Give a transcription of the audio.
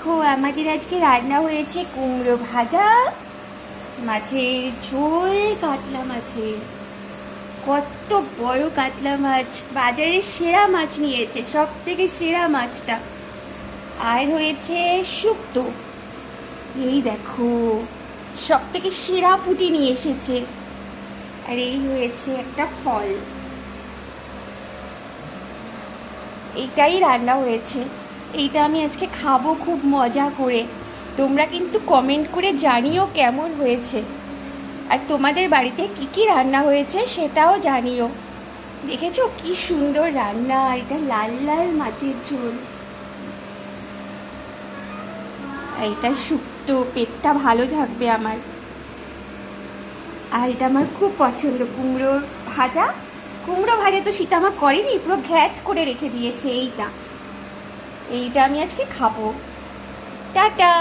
দেখো আমাদের আজকে রান্না হয়েছে কুমড়ো ভাজা, মাছের ঝোল, কাতলা মাছের। কত বড় কাতলা মাছ, বাজারের সেরা মাছ নিয়েছে, সব থেকে সেরা মাছটা। আর হয়েছে শুক্তো। এই দেখো, সব থেকে সেরা পুঁটি নিয়ে এসেছে। আর এই হয়েছে একটা ফল। এইটাই রান্না হয়েছে। এইটা আমি আজকে খাবো খুব মজা করে। তোমরা কিন্তু কমেন্ট করে জানিও কেমন হয়েছে, আর তোমাদের বাড়িতে কি কি রান্না হয়েছে সেটাও জানিও। দেখেছো কি সুন্দর রান্না, আর এটা লাল লাল মাছের ঝোল, আর এটা শুক্তো, পেটটা ভালো থাকবে আমার। আর এটা আমার খুব পছন্দ, কুমড়োর ভাজা। কুমড়ো ভাজা তো সীতামা করেনি, পুরো ঘ্যাট করে রেখে দিয়েছে। এইটা এইটা আমি আজকে খাবো। টাটা।